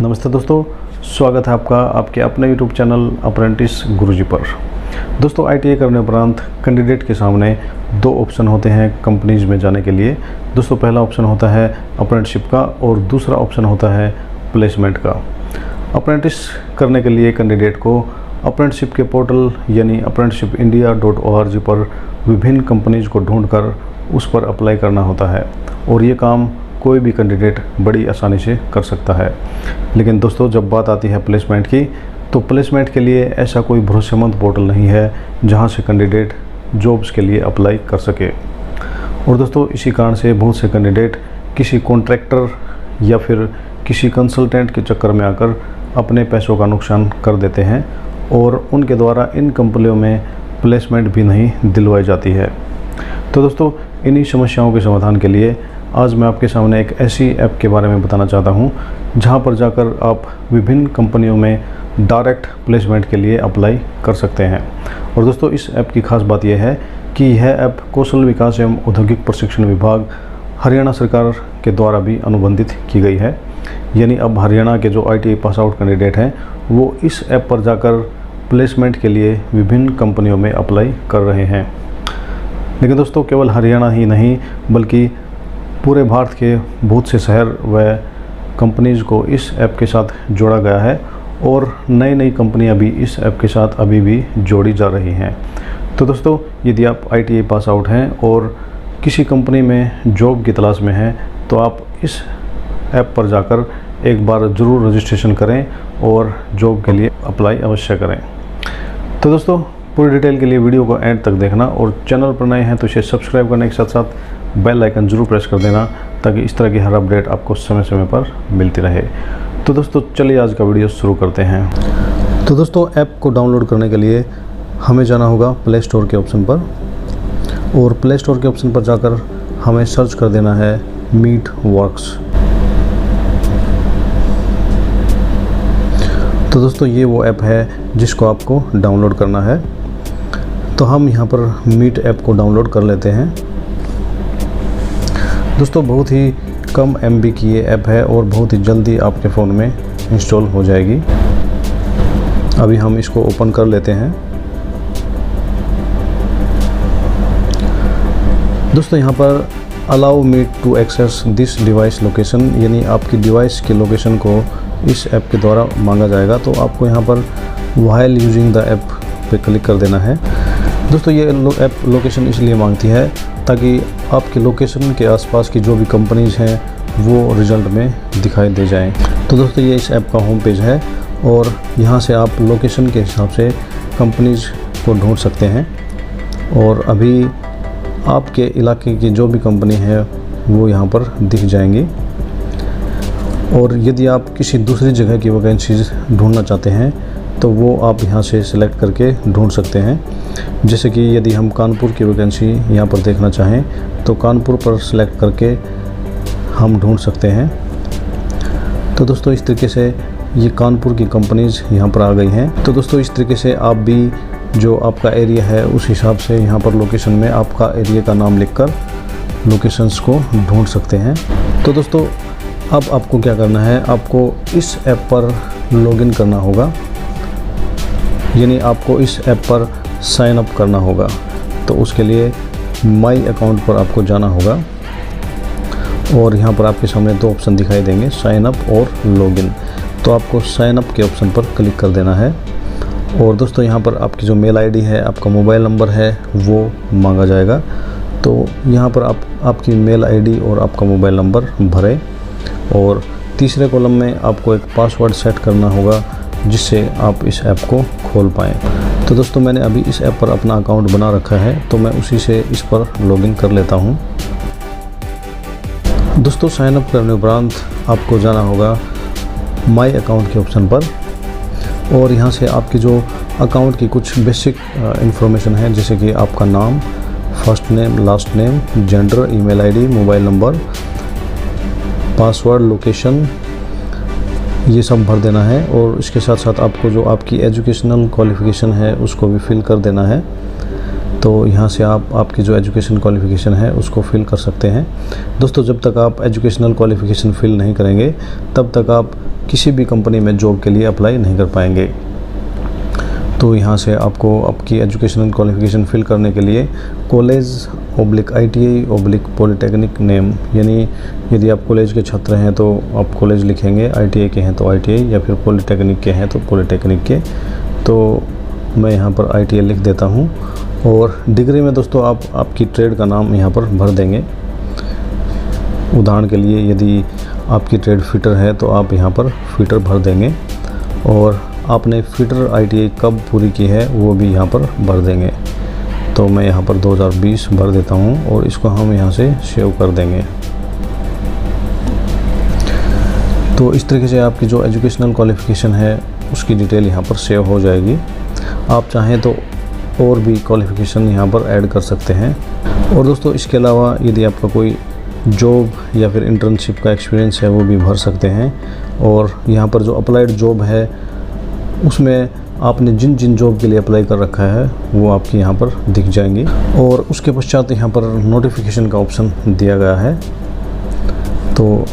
नमस्ते दोस्तों, स्वागत है आपका आपके अपने यूट्यूब चैनल अप्रेंटिस गुरुजी पर। दोस्तों, ITI करने उपरांत कैंडिडेट के सामने दो ऑप्शन होते हैं कंपनीज में जाने के लिए। दोस्तों, पहला ऑप्शन होता है अप्रेंटिसशिप का और दूसरा ऑप्शन होता है प्लेसमेंट का। अप्रेंटिस करने के लिए कैंडिडेट को अप्रेंटिसशिप के पोर्टल यानी apprenticeshipindia.org पर विभिन्न कंपनीज को ढूंढकर उस पर अप्लाई करना होता है और ये काम कोई भी कैंडिडेट बड़ी आसानी से कर सकता है। लेकिन दोस्तों, जब बात आती है प्लेसमेंट की, तो प्लेसमेंट के लिए ऐसा कोई भरोसेमंद पोर्टल नहीं है जहां से कैंडिडेट जॉब्स के लिए अप्लाई कर सके। और दोस्तों, इसी कारण से बहुत से कैंडिडेट किसी कॉन्ट्रैक्टर या फिर किसी कंसल्टेंट के चक्कर में आकर अपने पैसों का नुकसान कर देते हैं और उनके द्वारा इन कंपनियों में प्लेसमेंट भी नहीं दिलवाई जाती है। तो दोस्तों, इन्हीं समस्याओं के समाधान के लिए आज मैं आपके सामने एक ऐसी ऐप के बारे में बताना चाहता हूं जहां पर जाकर आप विभिन्न कंपनियों में डायरेक्ट प्लेसमेंट के लिए अप्लाई कर सकते हैं। और दोस्तों, इस ऐप की खास बात यह है कि यह ऐप कौशल विकास एवं औद्योगिक प्रशिक्षण विभाग हरियाणा सरकार के द्वारा भी अनुबंधित की गई है। यानी अब हरियाणा के जो ITI पास आउट कैंडिडेट हैं वो इस ऐप पर जाकर प्लेसमेंट के लिए विभिन्न कंपनियों में अप्लाई कर रहे हैं। लेकिन दोस्तों, केवल हरियाणा ही नहीं बल्कि पूरे भारत के बहुत से शहर व कंपनीज़ को इस ऐप के साथ जोड़ा गया है और नई नई कंपनियां भी इस ऐप के साथ अभी भी जोड़ी जा रही हैं। तो दोस्तों, यदि आप ITI पास आउट हैं और किसी कंपनी में जॉब की तलाश में हैं तो आप इस ऐप पर जाकर एक बार ज़रूर रजिस्ट्रेशन करें और जॉब के लिए अप्लाई अवश्य करें। तो दोस्तों, पूरी डिटेल के लिए वीडियो को एंड तक देखना और चैनल पर नए हैं तो इसे सब्सक्राइब करने के साथ साथ बेल आइकन जरूर प्रेस कर देना ताकि इस तरह की हर अपडेट आपको समय समय पर मिलती रहे। तो दोस्तों, चलिए आज का वीडियो शुरू करते हैं। तो दोस्तों, ऐप को डाउनलोड करने के लिए हमें जाना होगा प्ले स्टोर के ऑप्शन पर और प्ले स्टोर के ऑप्शन पर जाकर हमें सर्च कर देना है मीट वर्क्स। तो दोस्तों, ये वो ऐप है जिसको आपको डाउनलोड करना है। तो हम यहाँ पर मीट ऐप को डाउनलोड कर लेते हैं। दोस्तों, बहुत ही कम MB की ये ऐप है और बहुत ही जल्दी आपके फ़ोन में इंस्टॉल हो जाएगी। अभी हम इसको ओपन कर लेते हैं। दोस्तों, यहाँ पर allow me to access this device location यानी आपकी डिवाइस के लोकेशन को इस ऐप के द्वारा मांगा जाएगा। तो आपको यहाँ पर व्हाइल यूजिंग द ऐप पे क्लिक कर देना है। दोस्तों, ये ऐप लोकेशन इसलिए मांगती है ताकि आपके लोकेशन के आसपास की जो भी कंपनीज़ हैं वो रिज़ल्ट में दिखाई दे जाएं। तो दोस्तों, ये इस ऐप का होम पेज है और यहाँ से आप लोकेशन के हिसाब से कंपनीज़ को ढूंढ सकते हैं और अभी आपके इलाके की जो भी कंपनी है वो यहाँ पर दिख जाएंगी। और यदि आप किसी दूसरी जगह की वैकेंसीज ढूंढना चाहते हैं तो वो आप यहाँ से सिलेक्ट करके ढूंढ सकते हैं। जैसे कि यदि हम कानपुर की वैकेंसी यहाँ पर देखना चाहें तो कानपुर पर सिलेक्ट करके हम ढूंढ सकते हैं। तो दोस्तों, इस तरीके से ये कानपुर की कंपनीज़ यहाँ पर आ गई हैं। तो दोस्तों, इस तरीके से आप भी जो आपका एरिया है उस हिसाब से यहाँ पर लोकेशन में आपका एरिया का नाम लिखकर लोकेशंस को ढूंढ सकते हैं। तो दोस्तों, अब आपको क्या करना है, आपको इस ऐप पर लॉगिन करना होगा यानी आपको इस ऐप पर साइन अप करना होगा। तो उसके लिए माई अकाउंट पर आपको जाना होगा और यहाँ पर आपके सामने दो ऑप्शन दिखाई देंगे, साइन अप और लॉगिन। तो आपको साइन अप के ऑप्शन पर क्लिक कर देना है। और दोस्तों, यहाँ पर आपकी जो मेल ID है, आपका मोबाइल नंबर है वो मांगा जाएगा। तो यहाँ पर आपकी मेल ID और आपका मोबाइल नंबर भरें और तीसरे कॉलम में आपको एक पासवर्ड सेट करना होगा जिससे आप इस ऐप को खोल पाएँ। तो दोस्तों, मैंने अभी इस ऐप पर अपना अकाउंट बना रखा है तो मैं उसी से इस पर लॉगिन कर लेता हूँ। दोस्तों, साइन अप करने उपरांत आपको जाना होगा माई अकाउंट के ऑप्शन पर और यहाँ से आपकी जो अकाउंट की कुछ बेसिक इंफॉर्मेशन है जैसे कि आपका नाम, first name, last name, gender, email ID, mobile number, password, location, ये सब भर देना है। और इसके साथ साथ आपको जो आपकी एजुकेशनल क्वालिफ़िकेशन है उसको भी फिल कर देना है। तो यहाँ से आप आपकी जो एजुकेशन क्वालिफ़िकेशन है उसको फिल कर सकते हैं। दोस्तों, जब तक आप एजुकेशनल क्वालिफ़िकेशन फिल नहीं करेंगे तब तक आप किसी भी कंपनी में जॉब के लिए अप्लाई नहीं कर पाएंगे। तो यहाँ से आपको आपकी एजुकेशनल क्वालिफ़िकेशन फिल करने के लिए कॉलेज/ITI/पॉलिटेक्निक नेम, यानी यदि आप कॉलेज के छात्र हैं तो आप कॉलेज लिखेंगे, ITI के हैं तो ITI, या फिर पॉलिटेक्निक के हैं तो पॉलिटेक्निक के। तो मैं यहाँ पर ITI लिख देता हूँ। और डिग्री में दोस्तों आप आपकी ट्रेड का नाम यहाँ पर भर देंगे। उदाहरण के लिए यदि आपकी ट्रेड फिटर है तो आप यहाँ पर फिटर भर देंगे, और आपने फिटर ITI कब पूरी की है वो भी यहाँ पर भर देंगे। तो मैं यहाँ पर 2020 भर देता हूँ और इसको हम यहाँ से सेव कर देंगे। तो इस तरीके से आपकी जो एजुकेशनल क्वालिफ़िकेशन है उसकी डिटेल यहाँ पर सेव हो जाएगी। आप चाहें तो और भी क्वालिफ़िकेशन यहाँ पर ऐड कर सकते हैं। और दोस्तों इसके अलावा यदि आपका कोई जॉब या फिर इंटर्नशिप का एक्सपीरियंस है वो भी भर सकते हैं। और यहाँ पर जो अप्लाइड जॉब है उसमें आपने जिन जिन जॉब के लिए अप्लाई कर रखा है वो आपकी यहाँ पर दिख जाएंगी। और उसके पश्चात यहाँ पर नोटिफिकेशन का ऑप्शन दिया गया है। तो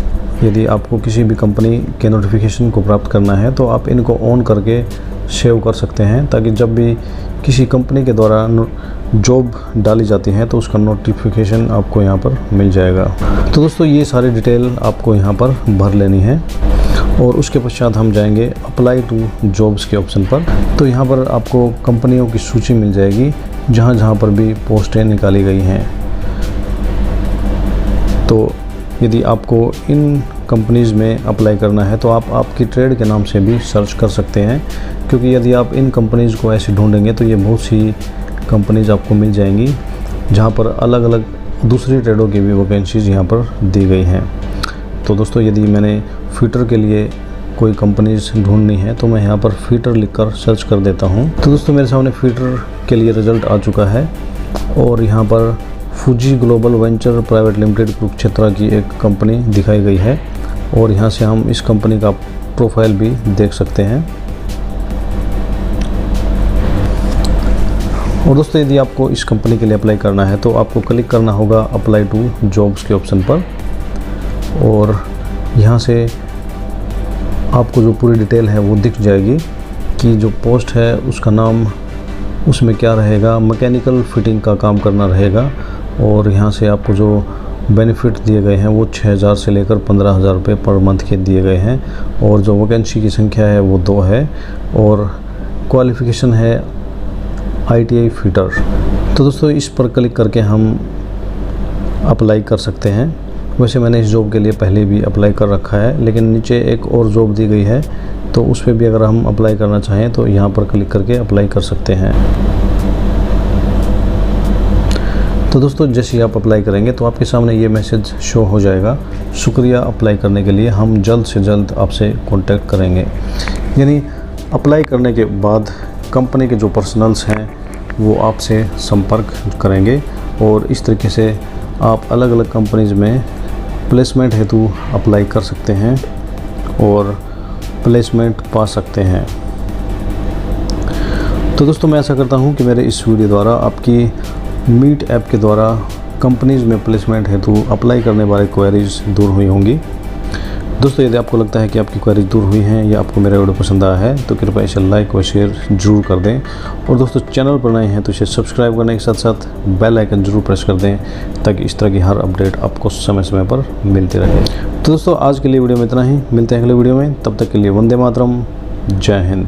यदि आपको किसी भी कंपनी के नोटिफिकेशन को प्राप्त करना है तो आप इनको ऑन करके सेव कर सकते हैं, ताकि जब भी किसी कंपनी के द्वारा जॉब डाली जाती है तो उसका नोटिफिकेशन आपको यहाँ पर मिल जाएगा। तो दोस्तों ये सारी डिटेल आपको यहाँ पर भर लेनी है। और उसके पश्चात हम जाएंगे अप्लाई टू जॉब्स के ऑप्शन पर। तो यहाँ पर आपको कंपनियों की सूची मिल जाएगी जहाँ जहाँ पर भी पोस्टें निकाली गई हैं। तो यदि आपको इन कंपनीज़ में अप्लाई करना है तो आप आपकी ट्रेड के नाम से भी सर्च कर सकते हैं, क्योंकि यदि आप इन कंपनीज़ को ऐसे ढूंढेंगे तो ये बहुत सी कंपनीज़ आपको मिल जाएंगी जहाँ पर अलग अलग दूसरी ट्रेडों की भी वैकेंसीज़ यहाँ पर दी गई हैं। तो दोस्तों यदि मैंने फिटर के लिए कोई कंपनीज़ ढूंढनी है तो मैं यहाँ पर फिटर लिखकर सर्च कर देता हूँ। तो दोस्तों मेरे सामने फिटर के लिए रिज़ल्ट आ चुका है, और यहाँ पर Fuji global venture private limited Kurukshetra की एक कंपनी दिखाई गई है। और यहाँ से हम इस कंपनी का प्रोफाइल भी देख सकते हैं। और दोस्तों यदि आपको इस कंपनी के लिए अप्लाई करना है तो आपको क्लिक करना होगा अप्लाई टू जॉब्स के ऑप्शन पर। और यहाँ से आपको जो पूरी डिटेल है वो दिख जाएगी कि जो पोस्ट है उसका नाम उसमें क्या रहेगा। मैकेनिकल फिटिंग का काम करना रहेगा। और यहाँ से आपको जो बेनिफिट दिए गए हैं वो 6,000 से लेकर 15,000 रुपये पर मंथ के दिए गए हैं। और जो वैकेंसी की संख्या है वो 2 है। और क्वालिफ़िकेशन है ITI फिटर। तो दोस्तों इस पर क्लिक करके हम अप्लाई कर सकते हैं। वैसे मैंने इस जॉब के लिए पहले भी अप्लाई कर रखा है, लेकिन नीचे एक और जॉब दी गई है तो उस पर भी अगर हम अप्लाई करना चाहें तो यहाँ पर क्लिक करके अप्लाई कर सकते हैं। तो दोस्तों जैसे ही आप अप्लाई करेंगे तो आपके सामने ये मैसेज शो हो जाएगा, शुक्रिया अप्लाई करने के लिए, हम जल्द से जल्द आपसे कांटेक्ट करेंगे। यानी अप्लाई करने के बाद कंपनी के जो पर्सनल्स हैं वो आपसे संपर्क करेंगे, और इस तरीके से आप अलग अलग कंपनीज़ में प्लेसमेंट हेतु अप्लाई कर सकते हैं और प्लेसमेंट पा सकते हैं। तो दोस्तों मैं ऐसा करता हूं कि मेरे इस वीडियो द्वारा आपकी मीट ऐप के द्वारा कंपनीज़ में प्लेसमेंट हेतु अप्लाई करने वाले क्वेरीज दूर हुई होंगी। दोस्तों यदि आपको लगता है कि आपकी क्वेरीज दूर हुई हैं या आपको मेरा वीडियो पसंद आया है तो कृपया इसे लाइक और शेयर जरूर कर दें। और दोस्तों चैनल पर नए हैं तो इसे सब्सक्राइब करने के साथ साथ बेल आइकन जरूर प्रेस कर दें, ताकि इस तरह की हर अपडेट आपको समय समय पर मिलती रहे। तो दोस्तों आज के लिए वीडियो में इतना ही, मिलते हैं अगले वीडियो में, तब तक के लिए वंदे मातरम, जय हिंद।